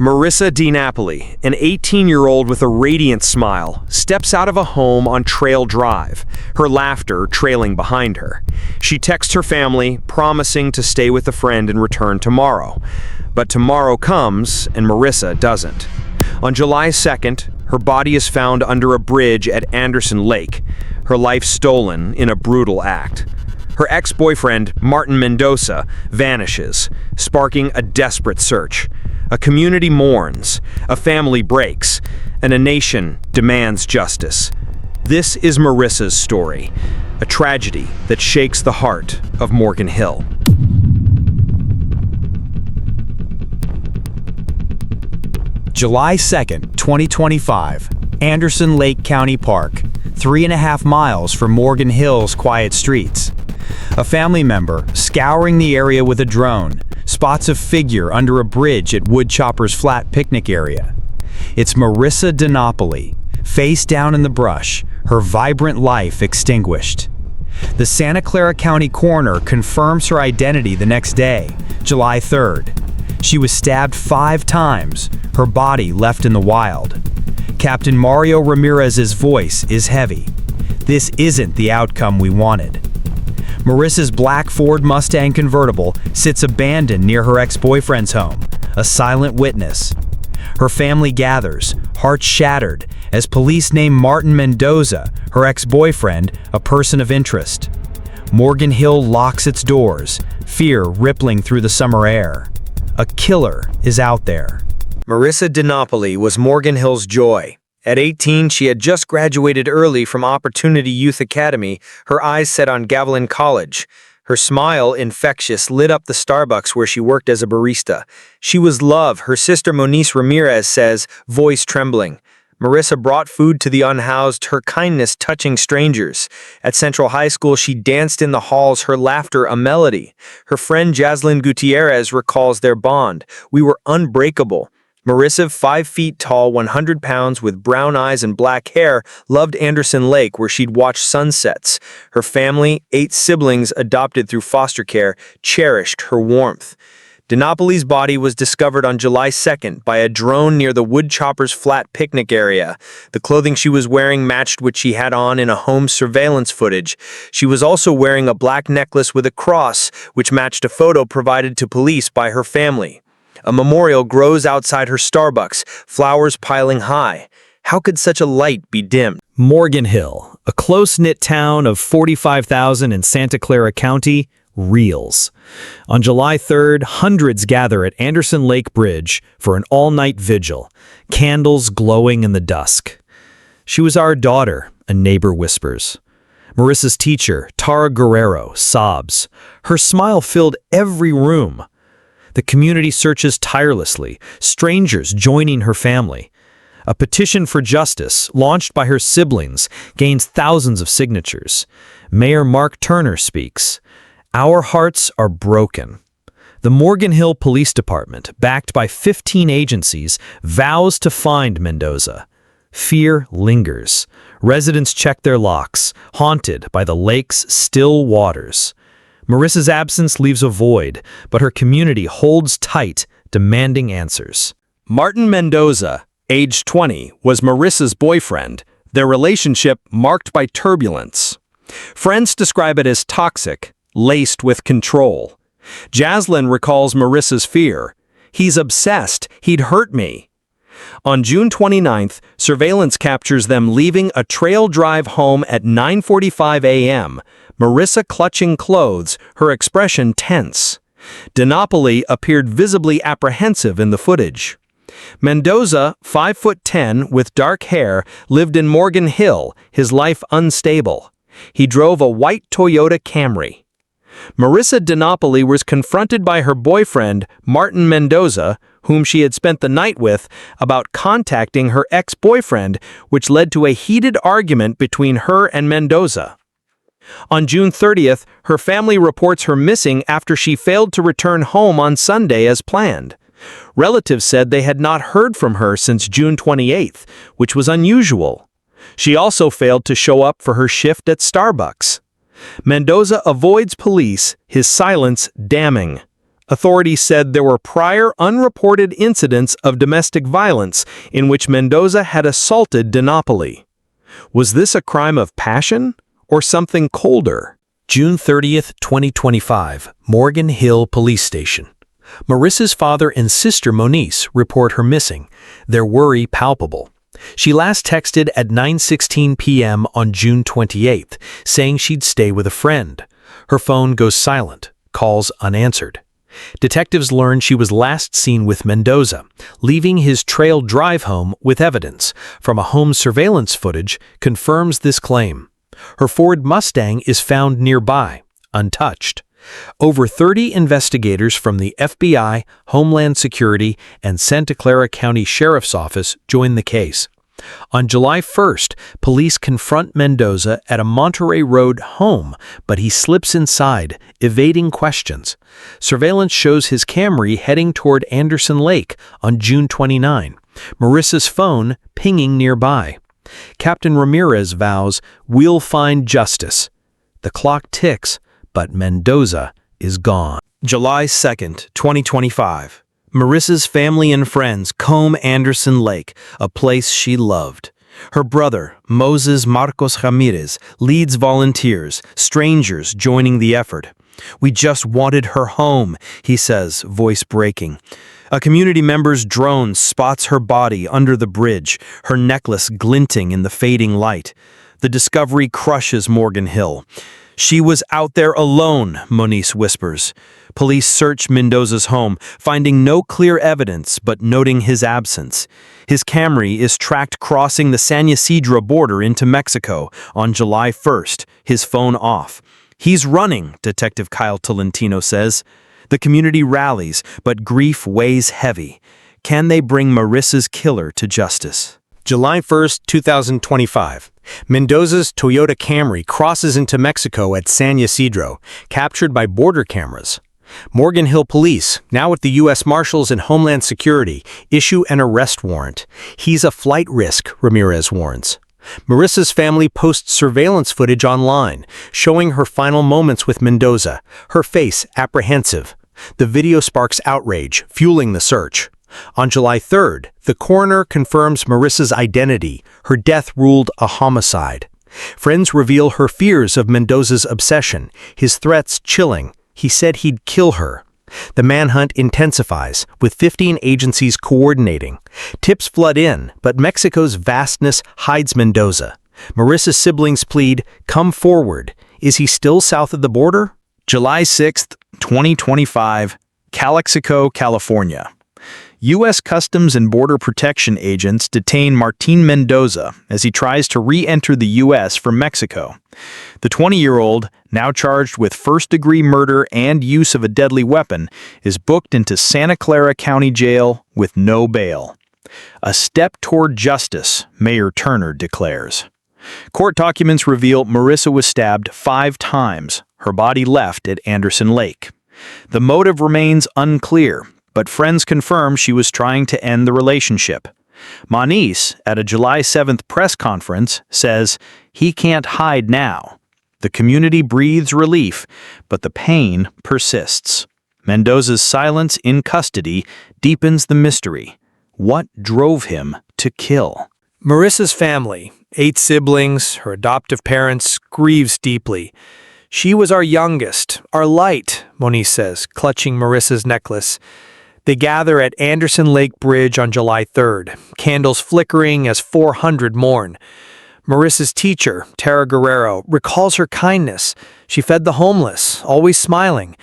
Marissa DiNapoli, an 18-year-old with a radiant smile, steps out of a home on Trail Drive, her laughter trailing behind her. She texts her family, promising to stay with a friend and return tomorrow. But tomorrow comes, and Marissa doesn't. On July 2nd, her body is found under a bridge at Anderson Lake, her life stolen in a brutal act. Her ex-boyfriend, Martin Mendoza, vanishes, sparking a desperate search. A community mourns, a family breaks, and a nation demands justice. This is Marissa's story, a tragedy that shakes the heart of Morgan Hill. July 2nd, 2025, Anderson Lake County Park, 3.5 miles from Morgan Hill's quiet streets. A family member, scouring the area with a drone, spots a figure under a bridge at Woodchopper's Flat picnic area. It's Marissa DiNapoli, face down in the brush, her vibrant life extinguished. The Santa Clara County coroner confirms her identity the next day, July 3rd. She was stabbed 5 times, her body left in the wild. Captain Mario Ramirez's voice is heavy. This isn't the outcome we wanted. Marissa's black Ford Mustang convertible sits abandoned near her ex-boyfriend's home, a silent witness. Her family gathers, hearts shattered, as police name Martin Mendoza, her ex-boyfriend, a person of interest. Morgan Hill locks its doors, fear rippling through the summer air. A killer is out there. Marissa DiNapoli was Morgan Hill's joy. At 18, she had just graduated early from Opportunity Youth Academy, her eyes set on Gavilan College. Her smile, infectious, lit up the Starbucks where she worked as a barista. She was love, her sister Monice Ramirez says, voice trembling. Marissa brought food to the unhoused, her kindness touching strangers. At Central High School, she danced in the halls, her laughter a melody. Her friend Jaslyn Gutierrez recalls their bond. We were unbreakable. Marissa, 5 feet tall, 100 pounds, with brown eyes and black hair, loved Anderson Lake, where she'd watch sunsets. Her family, 8 siblings adopted through foster care, cherished her warmth. DiNapoli's body was discovered on July 2nd by a drone near the Woodchopper's Flat picnic area. The clothing she was wearing matched what she had on in a home surveillance footage. She was also wearing a black necklace with a cross, which matched a photo provided to police by her family. A memorial grows outside her Starbucks, flowers piling high. How could such a light be dimmed? Morgan Hill, a close-knit town of 45,000 in Santa Clara County, reels. On July 3rd, hundreds gather at Anderson Lake Bridge for an all-night vigil, candles glowing in the dusk. She was our daughter, a neighbor whispers. Marissa's teacher, Tara Guerrero, sobs. Her smile filled every room. The community searches tirelessly, strangers joining her family. A petition for justice, launched by her siblings, gains thousands of signatures. Mayor Mark Turner speaks. Our hearts are broken. The Morgan Hill Police Department, backed by 15 agencies, vows to find Mendoza. Fear lingers. Residents check their locks, haunted by the lake's still waters. Marissa's absence leaves a void, but her community holds tight, demanding answers. Martin Mendoza, age 20, was Marissa's boyfriend, their relationship marked by turbulence. Friends describe it as toxic, laced with control. Jaslyn recalls Marissa's fear. He's obsessed. He'd hurt me. On June 29th, surveillance captures them leaving a Trail Drive home at 9:45 a.m., Marissa clutching clothes, her expression tense. DiNapoli appeared visibly apprehensive in the footage. Mendoza, 5'10", with dark hair, lived in Morgan Hill, his life unstable. He drove a white Toyota Camry. Marissa DiNapoli was confronted by her boyfriend, Martin Mendoza, whom she had spent the night with, about contacting her ex-boyfriend, which led to a heated argument between her and Mendoza. On June 30th, her family reports her missing after she failed to return home on Sunday as planned. Relatives said they had not heard from her since June 28th, which was unusual. She also failed to show up for her shift at Starbucks. Mendoza avoids police, his silence damning. Authorities said there were prior unreported incidents of domestic violence in which Mendoza had assaulted DiNapoli. Was this a crime of passion or something colder? June 30th, 2025, Morgan Hill Police Station. Marissa's father and sister Monice report her missing, their worry palpable. She last texted at 9:16 p.m. on June 28th, saying she'd stay with a friend. Her phone goes silent, calls unanswered. Detectives learn she was last seen with Mendoza, leaving his trail drive home with evidence from a home surveillance footage confirms this claim. Her Ford Mustang is found nearby, untouched. Over 30 investigators from the FBI, Homeland Security, and Santa Clara County Sheriff's Office join the case. On July 1st, police confront Mendoza at a Monterey Road home, but he slips inside, evading questions. Surveillance shows his Camry heading toward Anderson Lake on June 29. Marissa's phone pinging nearby. Captain Ramirez vows, "We'll find justice." The clock ticks, but Mendoza is gone. July 2nd, 2025. Marissa's family and friends comb Anderson Lake, a place she loved. Her brother, Moses Marcos Ramirez, leads volunteers, strangers joining the effort. "We just wanted her home," he says, voice breaking. A community member's drone spots her body under the bridge, her necklace glinting in the fading light. The discovery crushes Morgan Hill. "She was out there alone," Monice whispers. Police search Mendoza's home, finding no clear evidence but noting his absence. His Camry is tracked crossing the San Ysidro border into Mexico on July 1st, his phone off. "He's running," Detective Kyle Tolentino says. The community rallies, but grief weighs heavy. Can they bring Marissa's killer to justice? July 1st, 2025. Mendoza's Toyota Camry crosses into Mexico at San Ysidro, captured by border cameras. Morgan Hill Police, now with the U.S. Marshals and Homeland Security, issue an arrest warrant. He's a flight risk, Ramirez warns. Marissa's family posts surveillance footage online, showing her final moments with Mendoza, her face apprehensive. The video sparks outrage, fueling the search. On July 3rd, the coroner confirms Marissa's identity, her death ruled a homicide. Friends reveal her fears of Mendoza's obsession, his threats chilling. He said he'd kill her. The manhunt intensifies, with 15 agencies coordinating. Tips flood in, but Mexico's vastness hides Mendoza. Marissa's siblings plead, "Come forward." Is he still south of the border? July 6th, 2025, Calexico, California. U.S. Customs and Border Protection agents detain Martin Mendoza as he tries to re-enter the U.S. from Mexico. The 20-year-old, now charged with first-degree murder and use of a deadly weapon, is booked into Santa Clara County Jail with no bail. A step toward justice, Mayor Turner declares. Court documents reveal Marissa was stabbed 5 times, her body left at Anderson Lake. The motive remains unclear, but friends confirm she was trying to end the relationship. Monice, at a July 7th press conference, says, "He can't hide now." The community breathes relief, but the pain persists. Mendoza's silence in custody deepens the mystery. What drove him to kill? Marissa's family, 8 siblings, her adoptive parents, grieves deeply. "She was our youngest, our light," Monice says, clutching Marissa's necklace. They gather at Anderson Lake Bridge on July 3rd, candles flickering as 400 mourn. Marissa's teacher, Tara Guerrero, recalls her kindness. She fed the homeless, always smiling.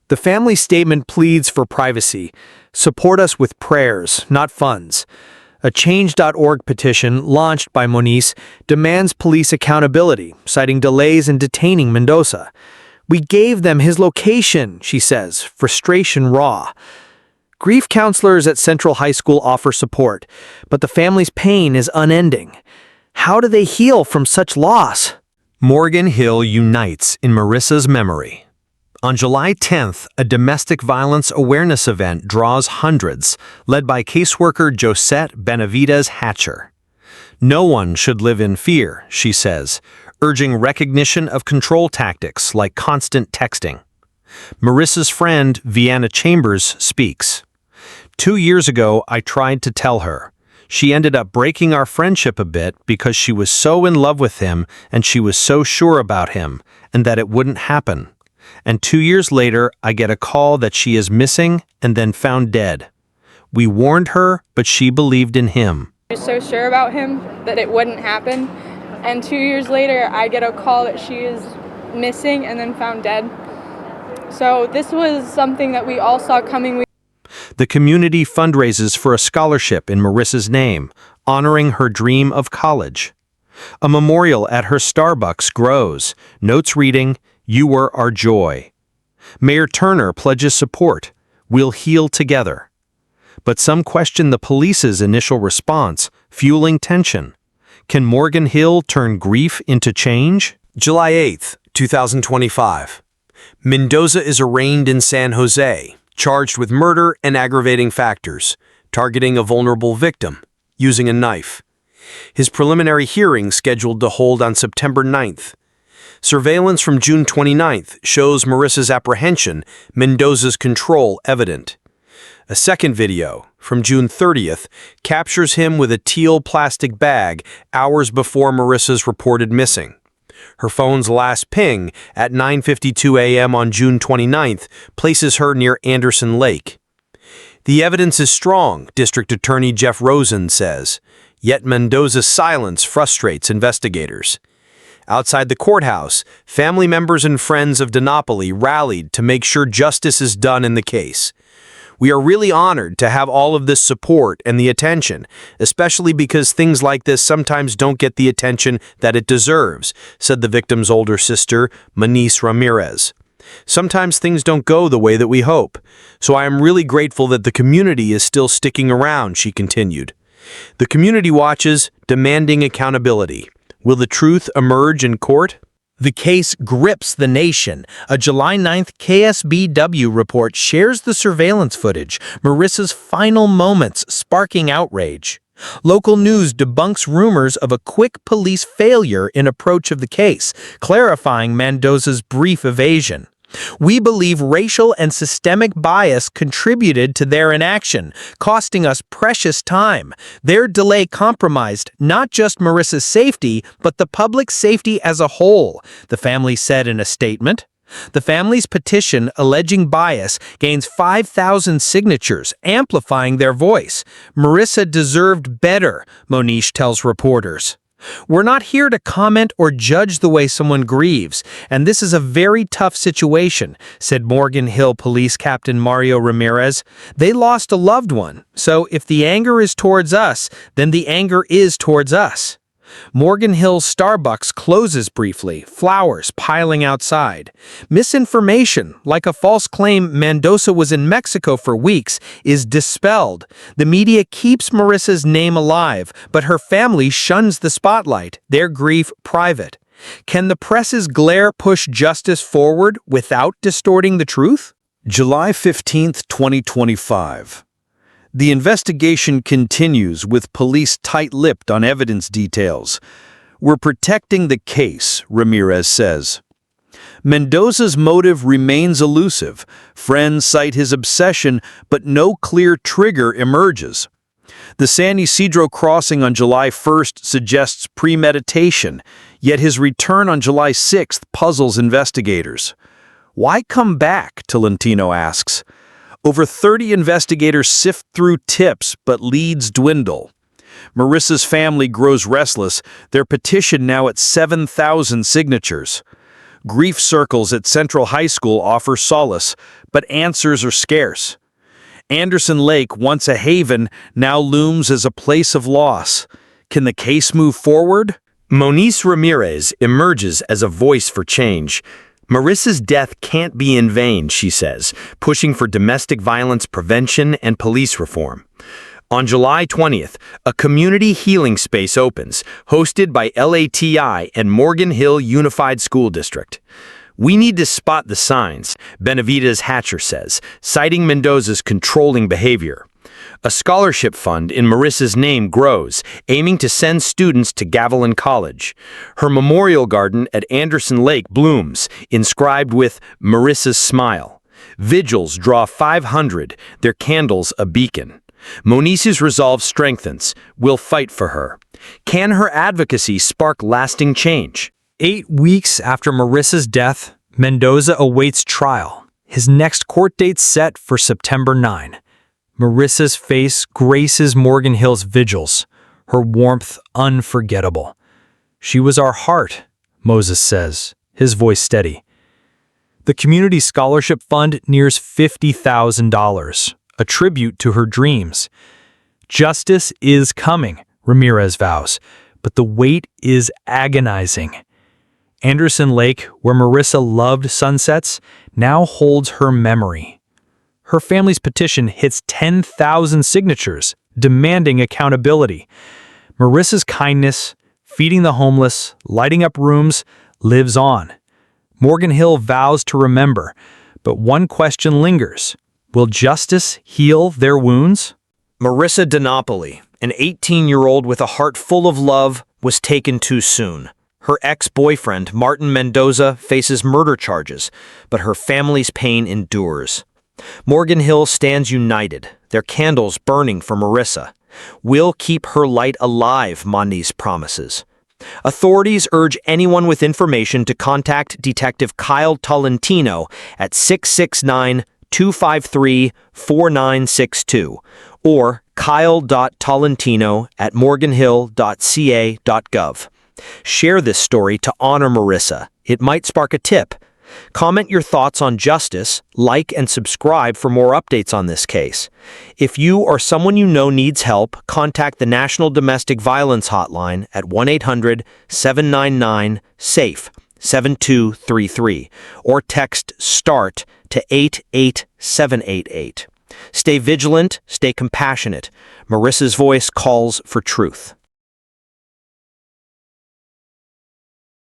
The family statement pleads for privacy. "Support us with prayers, not funds." A Change.org petition, launched by Monice, demands police accountability, citing delays in detaining Mendoza. "We gave them his location," she says, frustration raw. Grief counselors at Central High School offer support, but the family's pain is unending. How do they heal from such loss? Morgan Hill unites in Marissa's memory. On July 10th, a domestic violence awareness event draws hundreds, led by caseworker Josette Benavides Hatcher. "No one should live in fear," she says, urging recognition of control tactics like constant texting. Marissa's friend, Vienna Chambers, speaks. 2 years ago, I tried to tell her. She ended up breaking our friendship a bit because she was so in love with him and she was so sure about him and that it wouldn't happen. And 2 years later, I get a call that she is missing and then found dead. We warned her, but she believed in him. I was so sure about him that it wouldn't happen. And 2 years later, I get a call that she is missing and then found dead. So this was something that we all saw coming. The community fundraises for a scholarship in Marissa's name, honoring her dream of college. A memorial at her Starbucks grows, notes reading, "You were our joy." Mayor Turner pledges support, "We'll heal together." But some question the police's initial response, fueling tension. Can Morgan Hill turn grief into change? July 8th, 2025. Mendoza is arraigned in San Jose, charged with murder and aggravating factors, targeting a vulnerable victim, using a knife. His preliminary hearing scheduled to hold on September 9th. Surveillance from June 29th shows Marissa's apprehension, Mendoza's control evident. A second video, from June 30th, captures him with a teal plastic bag hours before Marissa's reported missing. Her phone's last ping at 9:52 a.m. on June 29th places her near Anderson Lake. The evidence is strong, District Attorney Jeff Rosen says, yet Mendoza's silence frustrates investigators. Outside the courthouse, family members and friends of DiNapoli rallied to make sure justice is done in the case. "We are really honored to have all of this support and the attention, especially because things like this sometimes don't get the attention that it deserves," said the victim's older sister, Marissa Ramirez. "Sometimes things don't go the way that we hope, so I am really grateful that the community is still sticking around," she continued. The community watches, demanding accountability. Will the truth emerge in court? The case grips the nation. A July 9th KSBW report shares the surveillance footage, Marissa's final moments sparking outrage. Local news debunks rumors of a quick police failure in approach of the case, clarifying Mendoza's brief evasion. "We believe racial and systemic bias contributed to their inaction, costing us precious time. Their delay compromised not just Marissa's safety, but the public's safety as a whole," the family said in a statement. The family's petition alleging bias gains 5,000 signatures, amplifying their voice. "Marissa deserved better," Monish tells reporters. "We're not here to comment or judge the way someone grieves, and this is a very tough situation," said Morgan Hill Police Captain Mario Ramirez. "They lost a loved one, so if the anger is towards us, then the anger is towards us." Morgan Hill's Starbucks closes briefly, flowers piling outside. Misinformation, like a false claim Mendoza was in Mexico for weeks, is dispelled. The media keeps Marissa's name alive, but her family shuns the spotlight, their grief private. Can the press's glare push justice forward without distorting the truth? July 15th, 2025. The investigation continues with police tight-lipped on evidence details. "We're protecting the case," Ramirez says. Mendoza's motive remains elusive. Friends cite his obsession, but no clear trigger emerges. The San Isidro crossing on July 1st suggests premeditation, yet his return on July 6th puzzles investigators. "Why come back?" Tolentino asks. Over 30 investigators sift through tips, but leads dwindle. Marissa's family grows restless, their petition now at 7,000 signatures. Grief circles at Central High School offer solace, but answers are scarce. Anderson Lake, once a haven, now looms as a place of loss. Can the case move forward? Marissa Ramirez emerges as a voice for change. Marissa's death can't be in vain, she says, pushing for domestic violence prevention and police reform. On July 20th, a community healing space opens, hosted by LATI and Morgan Hill Unified School District. "We need to spot the signs," Benavides Hatcher says, citing Mendoza's controlling behavior. A scholarship fund in Marissa's name grows, aiming to send students to Gavilan College. Her memorial garden at Anderson Lake blooms, inscribed with Marissa's smile. Vigils draw 500, their candles a beacon. Monice's resolve strengthens. We'll fight for her. Can her advocacy spark lasting change? 8 weeks after Marissa's death, Mendoza awaits trial. His next court date set for September 9. Marissa's face graces Morgan Hill's vigils, her warmth unforgettable. She was our heart, Moses says, his voice steady. The community scholarship fund nears $50,000, a tribute to her dreams. Justice is coming, Ramirez vows, but the wait is agonizing. Anderson Lake, where Marissa loved sunsets, now holds her memory. Her family's petition hits 10,000 signatures, demanding accountability. Marissa's kindness, feeding the homeless, lighting up rooms, lives on. Morgan Hill vows to remember, but one question lingers. Will justice heal their wounds? Marissa DiNapoli, an 18-year-old with a heart full of love, was taken too soon. Her ex-boyfriend, Martin Mendoza, faces murder charges, but her family's pain endures. Morgan Hill stands united, their candles burning for Marissa. We'll keep her light alive, Moniz promises. Authorities urge anyone with information to contact Detective Kyle Tolentino at 669-253-4962 or kyle.tolentino@morganhill.ca.gov. Share this story to honor Marissa. It might spark a tip. Comment your thoughts on justice, like and subscribe for more updates on this case. If you or someone you know needs help, contact the National Domestic Violence Hotline at 1-800-799-SAFE 7233 or text START to 88788. Stay vigilant, stay compassionate. Marissa's voice calls for truth.